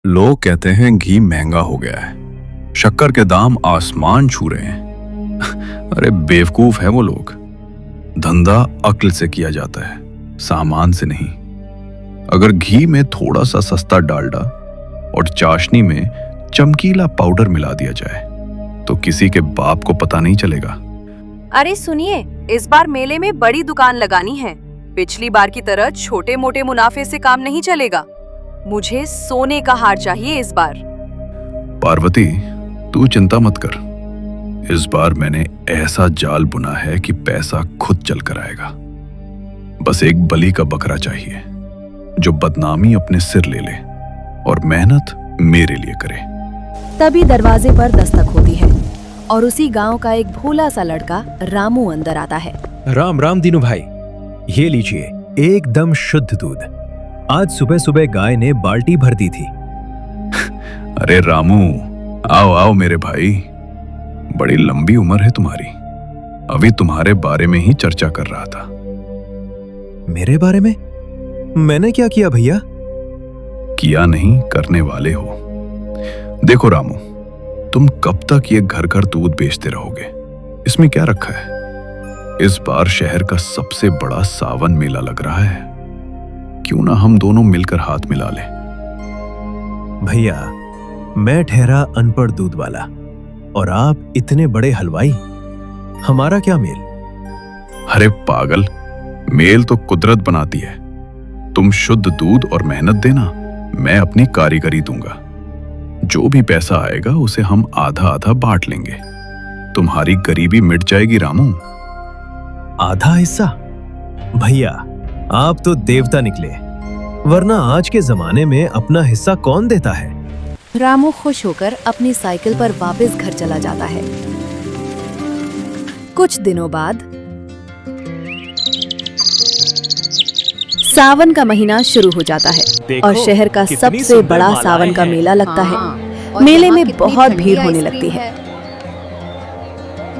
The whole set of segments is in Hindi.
लोग कहते हैं घी महंगा हो गया है, शक्कर के दाम आसमान छू रहे हैं। अरे बेवकूफ है वो लोग। धंधा अक्ल से किया जाता है, सामान से नहीं। अगर घी में थोड़ा सा सस्ता डालडा और चाशनी में चमकीला पाउडर मिला दिया जाए तो किसी के बाप को पता नहीं चलेगा। अरे सुनिए, इस बार मेले में बड़ी दुकान लगानी है। पिछली बार की तरह छोटे मोटे मुनाफे से काम नहीं चलेगा। मुझे सोने का हार चाहिए इस बार। पार्वती, तू चिंता मत कर। इस बार मैंने ऐसा जाल बुना है कि पैसा खुद चल कर आएगा। बस एक बलि का बकरा चाहिए जो बदनामी अपने सिर ले ले और मेहनत मेरे लिए करे। तभी दरवाजे पर दस्तक होती है और उसी गांव का एक भोला सा लड़का रामू अंदर आता है। राम राम दीनू भाई, ये लीजिए एकदम शुद्ध दूध। आज सुबह सुबह गाय ने बाल्टी भर दी थी। अरे रामू, आओ आओ मेरे भाई। बड़ी लंबी उम्र है तुम्हारी। अभी तुम्हारे बारे में ही चर्चा कर रहा था। मेरे बारे में? मैंने क्या किया भैया? किया नहीं, करने वाले हो। देखो रामू, तुम कब तक ये घर घर दूध बेचते रहोगे? इसमें क्या रखा है? इस बार शहर का सबसे बड़ा सावन मेला लग रहा है। क्यों ना हम दोनों मिलकर हाथ मिला लें? भैया, मैं ठहरा अनपढ़ दूध वाला और आप इतने बड़े हलवाई। हमारा क्या मेल? अरे पागल, मेल तो कुदरत बनाती है। तुम शुद्ध दूध और मेहनत देना, मैं अपनी कारीगरी दूंगा। जो भी पैसा आएगा उसे हम आधा आधा बांट लेंगे। तुम्हारी गरीबी मिट जाएगी रामू। आधा हिस्सा? भैया, आप तो देवता निकले, वरना आज के जमाने में अपना हिस्सा कौन देता है? रामू खुश होकर अपनी साइकिल पर वापस घर चला जाता है। कुछ दिनों बाद सावन का महीना शुरू हो जाता है और शहर का सबसे बड़ा सावन का मेला लगता है। मेले में बहुत भीड़ होने लगती है।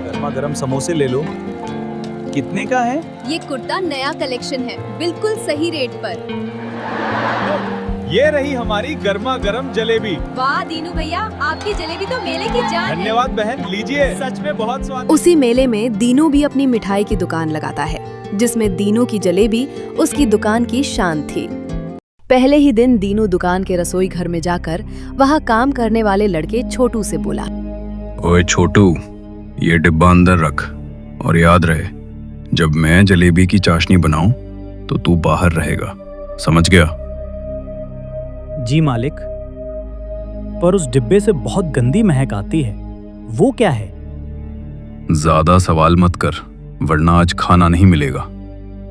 गर्मा गर्म समोसे ले लो। कितने का है? ये कुर्ता नया कलेक्शन है, बिल्कुल सही रेट पर। ये रही हमारी गर्मा गर्म जलेबी। वाह दीनू भैया, आपकी जलेबी तो मेले की जान है। धन्यवाद बहन, लीजिए, सच में बहुत स्वाद। उसी मेले में दीनू भी अपनी मिठाई की दुकान लगाता है, जिसमें दीनू की जलेबी उसकी दुकान की शान थी। पहले ही दिन दीनू दुकान के रसोई घर में जाकर वहाँ काम करने वाले लड़के छोटू से बोला, ओए छोटू, ये डिब्बा अंदर रख और याद रहे, जब मैं जलेबी की चाशनी बनाऊं तो तू बाहर रहेगा, समझ गया? जी मालिक, पर उस डिब्बे से बहुत गंदी महक आती है, वो क्या है? ज्यादा सवाल मत कर, वरना आज खाना नहीं मिलेगा।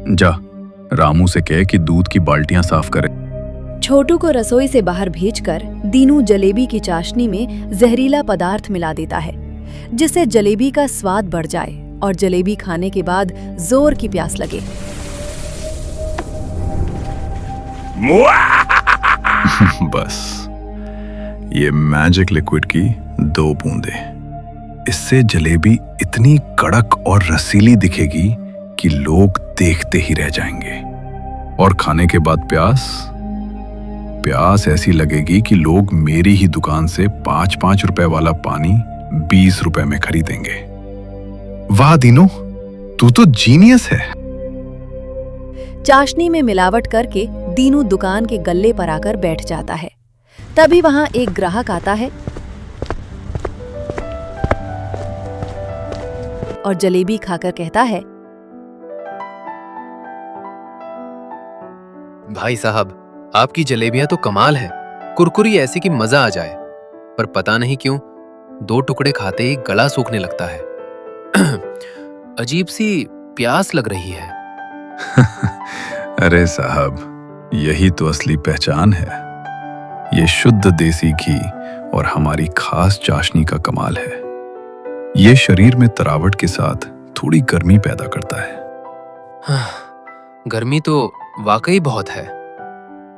जा, रामू से कह कि दूध की बाल्टियां साफ करे। छोटू को रसोई से बाहर भेजकर दीनू जलेबी की चाशनी में जहरीला पदार्थ मिला देता है, जिससे जलेबी का स्वाद बढ़ जाए और जलेबी खाने के बाद जोर की प्यास लगे। बस, ये मैजिक लिक्विड की 2 बूंदे। इससे जलेबी इतनी कड़क और रसीली दिखेगी कि लोग देखते ही रह जाएंगे। और खाने के बाद प्यास ऐसी लगेगी कि लोग मेरी ही दुकान से 5-5 रुपए वाला पानी 20 रुपए में खरीदेंगे। वाह दीनू, तू तो जीनियस है। चाशनी में मिलावट करके दीनू दुकान के गल्ले पर आकर बैठ जाता है। तभी वहां एक ग्राहक आता है और जलेबी खाकर कहता है, भाई साहब, आपकी जलेबियां तो कमाल है, कुरकुरी ऐसी कि मजा आ जाए। पर पता नहीं क्यों 2 टुकड़े खाते ही गला सूखने लगता है। अजीब सी प्यास लग रही है। अरे साहब, यही तो असली पहचान है। ये शुद्ध देसी घी और हमारी खास चाशनी का कमाल है। ये शरीर में तरावट के साथ थोड़ी गर्मी पैदा करता है। गर्मी तो वाकई बहुत है।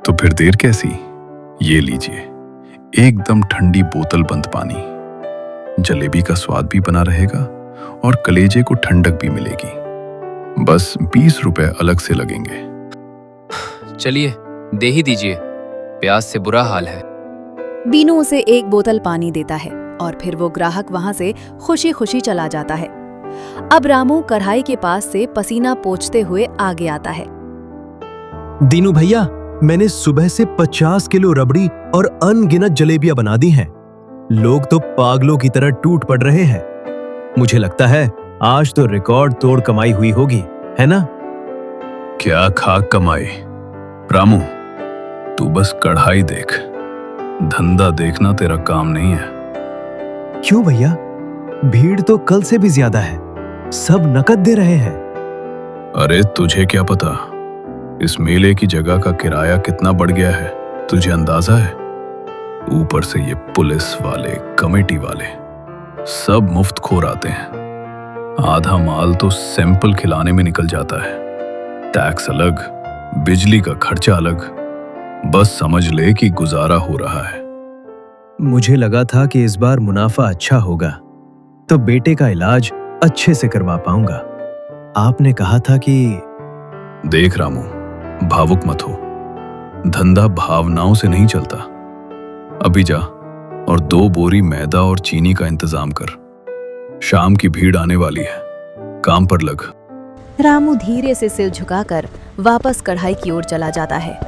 तो फिर देर कैसी? ये लीजिए, एकदम ठंडी बोतल बंद पानी। जलेबी का स्वाद भी बना रहेगा और कलेजे को ठंडक भी मिलेगी। बस 20 रुपए अलग से लगेंगे। चलिए, दे ही दीजिए, प्यास से बुरा हाल है। दीनू उसे एक बोतल पानी देता है और फिर वो ग्राहक वहां से खुशी खुशी चला जाता है। अब रामू कढ़ाई के पास से पसीना पोंछते हुए आगे आता है। दीनू भैया, मैंने सुबह से 50 किलो रबड़ी और अनगिनत जलेबियां बना दी हैं। लोग तो पागलों की तरह टूट पड़ रहे हैं। मुझे लगता है आज तो रिकॉर्ड तोड़ कमाई हुई होगी, है ना? क्या खाक कमाई रामू, तू बस कढ़ाई देख, धंधा देखना तेरा काम नहीं है। क्यों भैया? भीड़ तो कल से भी ज्यादा है, सब नकद दे रहे हैं। अरे तुझे क्या पता इस मेले की जगह का किराया कितना बढ़ गया है, तुझे अंदाजा है? ऊपर से ये पुलिस वाले, कमेटी वाले सब मुफ्त खोर आते हैं। आधा माल तो सैंपल खिलाने में निकल जाता है, टैक्स अलग, बिजली का खर्चा अलग। बस समझ ले कि गुजारा हो रहा है। मुझे लगा था कि इस बार मुनाफा अच्छा होगा तो बेटे का इलाज अच्छे से करवा पाऊंगा। आपने कहा था कि... देख रामू, भावुक मत हो, धंधा भावनाओं से नहीं चलता। अभी जा और 2 बोरी मैदा और चीनी का इंतजाम कर, शाम की भीड़ आने वाली है, काम पर लग। रामू धीरे से सिर झुकाकर वापस कढ़ाई की ओर चला जाता है।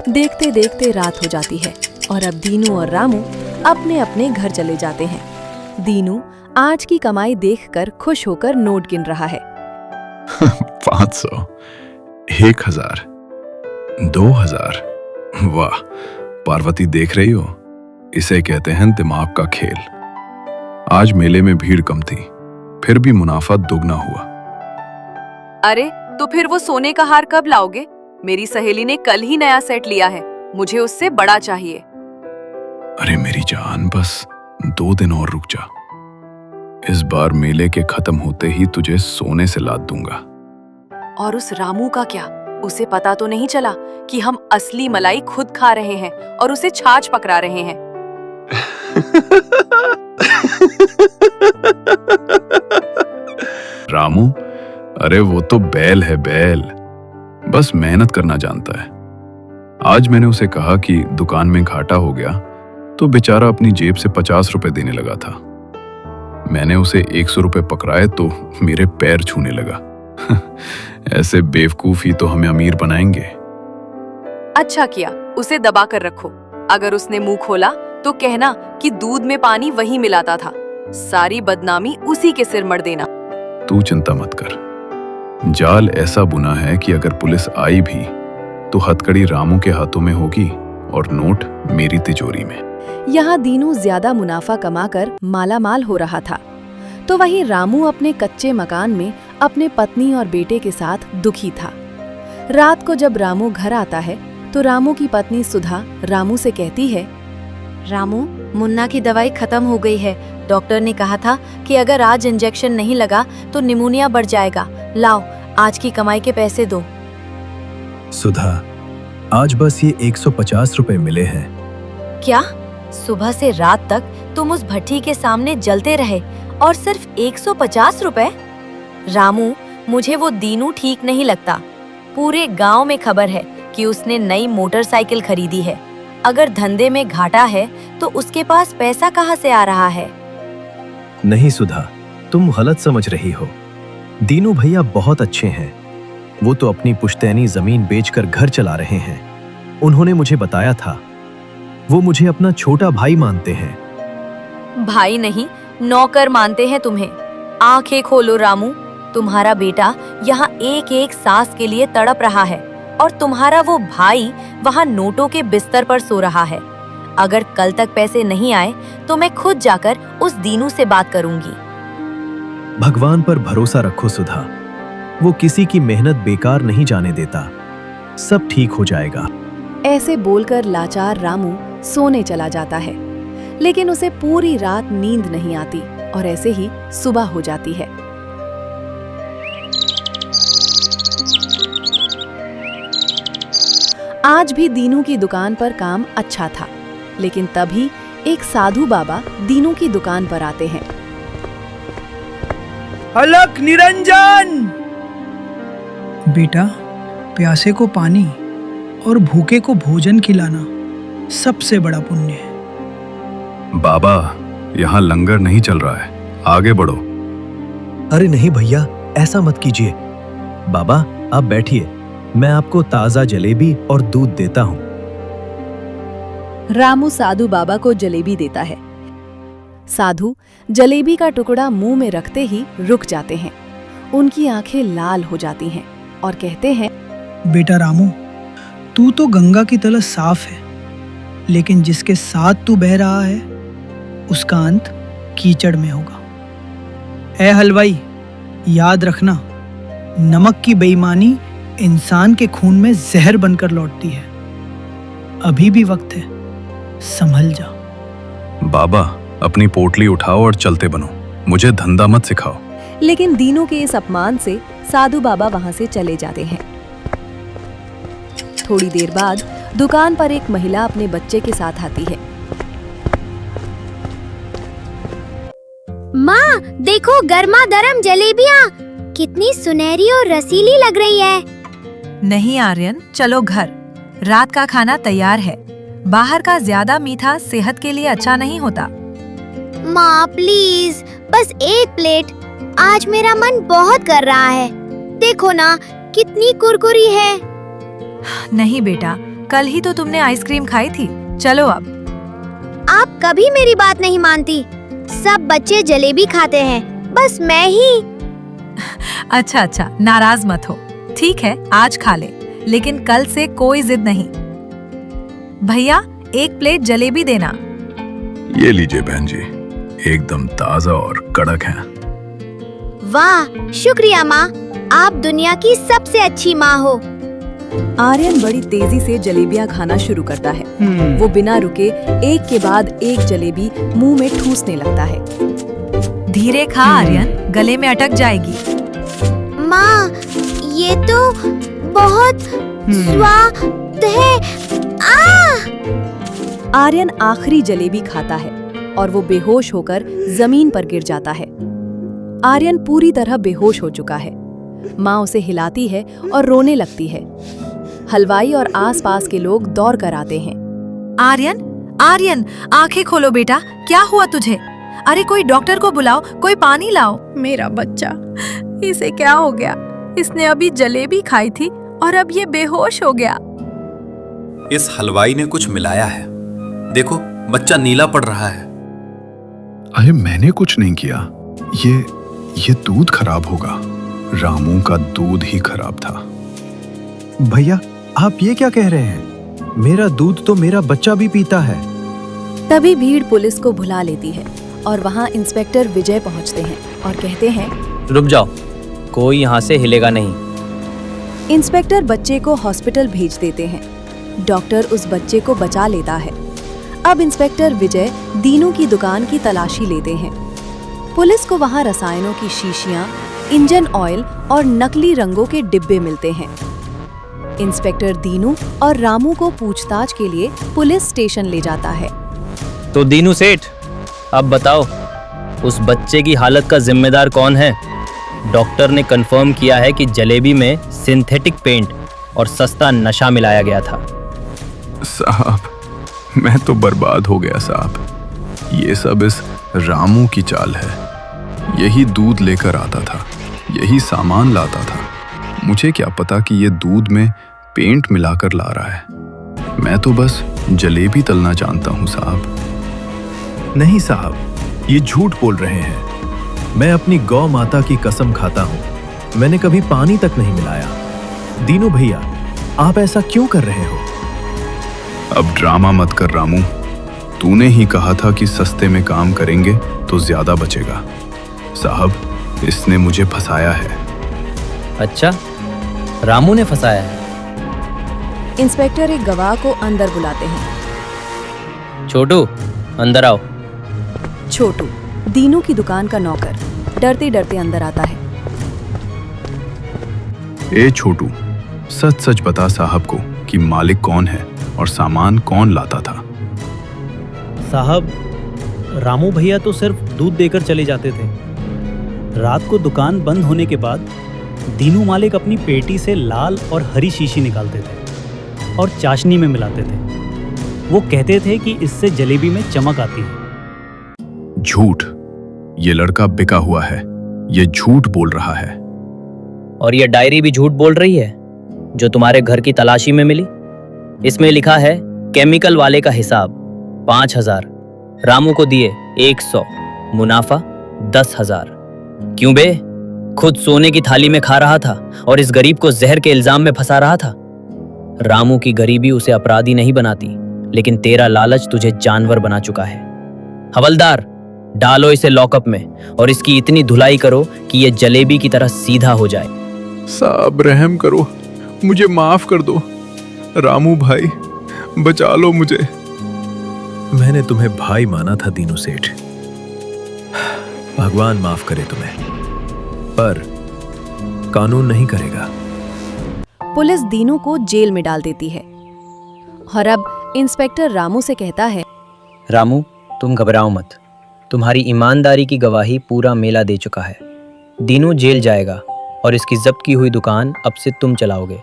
देखते देखते रात हो जाती है और अब दीनू और रामू अपने अपने घर चले जाते हैं। दीनू आज की कमाई देखकर खुश होकर नोट गिन रहा है। 500, 1000, 2000। वाह पार्वती, देख रही हो, इसे कहते हैं दिमाग का खेल। आज मेले में भीड़ कम थी, फिर भी मुनाफा दुगना हुआ। अरे तो फिर वो सोने का हार कब लाओगे? मेरी सहेली ने कल ही नया सेट लिया है, मुझे उससे बड़ा चाहिए। अरे मेरी जान, बस 2 दिन और रुक जा। इस बार मेले के खत्म होते ही तुझे सोने से लाद दूंगा। और उस रामू का क्या? उसे पता तो नहीं चला कि हम असली मलाई खुद खा रहे हैं और उसे छाछ पकड़ा रहे हैं। रामू, अरे वो तो बैल है, बैल, बस मेहनत करना जानता है। आज मैंने उसे कहा कि दुकान में घाटा हो गया तो बेचारा अपनी जेब से 50 रुपए देने लगा था। मैंने उसे 100 रुपए पकड़ाए तो मेरे पैर छूने लगा। ऐसे बेवकूफ ही तो हमें अमीर बनाएंगे। अच्छा किया, उसे दबा कर रखो। अगर उसने मुंह खोला तो कहना कि दूध में पानी वही मिलाता था। सारी बदनामी उसी के सिर मढ़ देना। तू चिंता मत कर, जाल ऐसा बुना है कि अगर पुलिस आई भी तो हथकड़ी रामू के हाथों में होगी और नोट मेरी तिजोरी में। यहाँ दीनू ज्यादा मुनाफा कमाकर मालामाल हो रहा था, तो वहीं रामू अपने कच्चे मकान में अपने पत्नी और बेटे के साथ दुखी था। रात को जब रामू घर आता है तो रामू की पत्नी सुधा रामू से कहती है, रामू, मुन्ना की दवाई खत्म हो गई है। डॉक्टर ने कहा था कि अगर आज इंजेक्शन नहीं लगा तो निमोनिया बढ़ जाएगा। लाओ, आज की कमाई के पैसे दो। सुधा, आज बस ये 150 रुपए मिले हैं। क्या? सुबह से रात तक तुम उस भट्टी के सामने जलते रहे और सिर्फ 150 रुपए? रामू, मुझे वो दीनू ठीक नहीं लगता। पूरे गांव में खबर है कि उसने नई मोटरसाइकिल खरीदी है। अगर धंधे में घाटा है तो उसके पास पैसा कहाँ से आ रहा है? नहीं सुधा, तुम गलत समझ रही हो। दीनू भैया बहुत अच्छे हैं। वो तो अपनी पुश्तैनी जमीन बेचकर घर चला रहे हैं। उन्होंने मुझे बताया था। वो मुझे अपना छोटा भाई मानते हैं। भाई नहीं, नौकर मानते हैं तुम्हें। आंखें खोलो रामू, तुम्हारा बेटा यहाँ एक एक सांस के लिए तड़प रहा है और तुम्हारा वो भाई वहाँ नोटों के बिस्तर पर सो रहा है। अगर कल तक पैसे नहीं आए तो मैं खुद जाकर उस दीनू से बात करूंगी। भगवान पर भरोसा रखो सुधा, वो किसी की मेहनत बेकार नहीं जाने देता। सब ठीक हो जाएगा। ऐसे बोलकर लाचार रामू सोने चला जाता है, लेकिन उसे पूरी रात नींद नहीं आती और ऐसे ही सुबह हो जाती है। आज भी दीनू की दुकान पर काम अच्छा था, लेकिन तभी एक साधु बाबा दीनू की दुकान पर आते हैं। अलख निरंजन! बेटा, प्यासे को पानी और भूखे को भोजन खिलाना सबसे बड़ा पुण्य है। बाबा, यहाँ लंगर नहीं चल रहा है, आगे बढ़ो। अरे नहीं भैया, ऐसा मत कीजिए। बाबा आप बैठिए, मैं आपको ताजा जलेबी और दूध देता हूँ। रामू साधु बाबा को जलेबी देता है। साधु जलेबी का टुकड़ा मुंह में रखते ही रुक जाते हैं। उनकी आंखें लाल हो जाती हैं और कहते हैं, बेटा रामू, तू तो गंगा की तरह साफ है, लेकिन जिसके साथ तू बह रहा है उसका अंत कीचड़ में होगा। ए हलवाई, याद रखना, नमक की बेईमानी इंसान के खून में जहर बनकर लौटती है। अभी भी वक्त है, संभल जा। बाबा, अपनी पोटली उठाओ और चलते बनो, मुझे धंधा मत सिखाओ। लेकिन दीनू के इस अपमान से साधु बाबा वहां से चले जाते हैं। थोड़ी देर बाद दुकान पर एक महिला अपने बच्चे के साथ आती है। माँ देखो, गर्मा गर्म जलेबियाँ कितनी सुनहरी और रसीली लग रही है। नहीं आर्यन, चलो घर, रात का खाना तैयार है। बाहर का ज्यादा मीठा सेहत के लिए अच्छा नहीं होता। माँ प्लीज, बस एक प्लेट, आज मेरा मन बहुत कर रहा है। देखो ना कितनी कुरकुरी है। नहीं बेटा, कल ही तो तुमने आइसक्रीम खाई थी। चलो अब। आप कभी मेरी बात नहीं मानती। सब बच्चे जलेबी खाते हैं, बस मैं ही। अच्छा, नाराज मत हो। ठीक है, आज खा ले, लेकिन कल से कोई जिद नहीं। भैया, एक प्लेट जलेबी देना। ये लीजिए बहन जी, एकदम ताजा और कड़क है। वाह, शुक्रिया माँ, आप दुनिया की सबसे अच्छी माँ हो। आर्यन बड़ी तेजी से जलेबियां खाना शुरू करता है। वो बिना रुके एक के बाद एक जलेबी मुंह में ठूसने लगता है। धीरे खा आर्यन, गले में अटक जाएगी। माँ, ये तो बहुत स्वाद है। आर्यन आखिरी जलेबी खाता है और वो बेहोश होकर जमीन पर गिर जाता है। आर्यन पूरी तरह बेहोश हो चुका है। माँ उसे हिलाती है और रोने लगती है। हलवाई और आसपास के लोग दौड़ कर आते हैं। आर्यन, आंखें खोलो बेटा, क्या हुआ तुझे? अरे कोई डॉक्टर को बुलाओ, कोई पानी लाओ। मेरा बच्चा, इसे क्या हो गया? इसने अभी जलेबी खाई थी और अब ये बेहोश हो गया। इस हलवाई ने कुछ मिलाया है, देखो बच्चा नीला पड़ रहा है। अरे मैंने कुछ नहीं किया, ये दूध खराब होगा। रामू का दूध ही खराब था। भैया आप ये क्या कह रहे हैं? मेरा दूध तो मेरा बच्चा भी पीता है। तभी भीड़ पुलिस को भुला लेती है और वहाँ इंस्पेक्टर विजय पहुँचते हैं और कहते हैं, रुक जाओ, कोई यहाँ से हिलेगा नहीं। इंस्पेक्टर बच्चे को हॉस्पिटल भेज देते हैं। डॉक्टर उस बच्चे को बचा लेता है। अब इंस्पेक्टर विजय दीनू की दुकान की तलाशी लेते हैं। पुलिस को वहाँ रसायनों की शीशियाँ, इंजन ऑयल और नकली रंगों के डिब्बे मिलते हैं। इंस्पेक्टर दीनू और रामू को पूछताछ के लिए पुलिस स्टेशन ले जाता है। तो दीनू सेठ, अब बताओ, उस बच्चे की हालत का जिम्मेदार कौन है? डॉक्टर ने कंफर्म किया है कि जलेबी में सिंथेटिक पेंट और सस्ता नशा मिलाया गया था। साहब, मैं तो बर्बाद हो गया साहब। ये सब इस रामू की चाल है। यही दूध लेकर आता था, यही सामान लाता था। मुझे क्या पता कि ये दूध में पेंट मिलाकर ला रहा है। मैं तो बस जलेबी तलना जानता हूँ साहब। नहीं साहब, ये झूठ बोल रहे हैं। मैं अपनी गौ माता की कसम खाता हूँ, मैंने कभी पानी तक नहीं मिलाया। दीनू भैया, आप ऐसा क्यों कर रहे हो? अब ड्रामा मत कर रामू। तूने ही कहा था कि सस्ते में काम करेंगे तो ज्यादा बचेगा। साहब, इसने मुझे फंसाया है। अच्छा, रामू ने फंसाया है? इंस्पेक्टर एक गवाह को अंदर बुलाते हैं। छोटू, अंदर आओ। छोटू, दीनू की दुकान का नौकर, डरते डरते अंदर आता है। ए छोटू, सच सच बता साहब को कि मालिक कौन है और सामान कौन लाता था। साहब, रामू भैया तो सिर्फ दूध देकर चले जाते थे। रात को दुकान बंद होने के बाद दीनू मालिक अपनी पेटी से लाल और हरी शीशी निकालते थे और चाशनी में मिलाते थे। वो कहते थे कि इससे जलेबी में चमक आती है। झूठ। ये लड़का बिका हुआ है, ये झूठ बोल रहा है। और ये डायरी भी झूठ बोल रही है जो तुम्हारे घर की तलाशी में मिली। इसमें लिखा है केमिकल वाले का हिसाब 5,000, रामू को दिए 100, मुनाफा 10,000। क्यों बे? खुद सोने की थाली में खा रहा था और इस गरीब को जहर के इल्जाम में फंसा रहा था। रामू की गरीबी उसे अपराधी नहीं बनाती, लेकिन तेरा लालच तुझे जानवर बना चुका है। हवलदार, डालो इसे लॉकअप में और इसकी इतनी धुलाई करो कि ये जलेबी की तरह सीधा हो जाए। साहब रहम करो, मुझे माफ कर दो। रामू भाई, बचा लो मुझे। मैंने तुम्हें भाई माना था दीनू सेठ। भगवान माफ करे तुम्हें, पर कानून नहीं करेगा। पुलिस दीनू को जेल में डाल देती है और अब इंस्पेक्टर रामू से कहता है, रामू, तुम घबराओ मत। तुम्हारी ईमानदारी की गवाही पूरा मेला दे चुका है। दीनू जेल जाएगा और इसकी जब्त की हुई दुकान अब से तुम चलाओगे,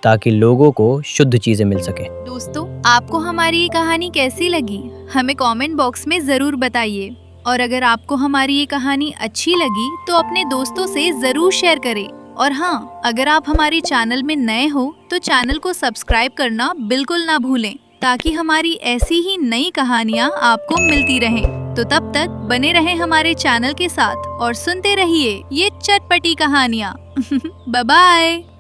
ताकि लोगों को शुद्ध चीजें मिल सके। दोस्तों, आपको हमारी ये कहानी कैसी लगी हमें कमेंट बॉक्स में जरूर बताइए। और अगर आपको हमारी ये कहानी अच्छी लगी तो अपने दोस्तों से जरूर शेयर करें। और हाँ, अगर आप हमारे चैनल में नए हो तो चैनल को सब्सक्राइब करना बिल्कुल ना भूलें, ताकि हमारी ऐसी ही नई कहानियाँ आपको मिलती रहें। तो तब तक बने रहें हमारे चैनल के साथ और सुनते रहिए ये चटपटी कहानियाँ। Bye bye.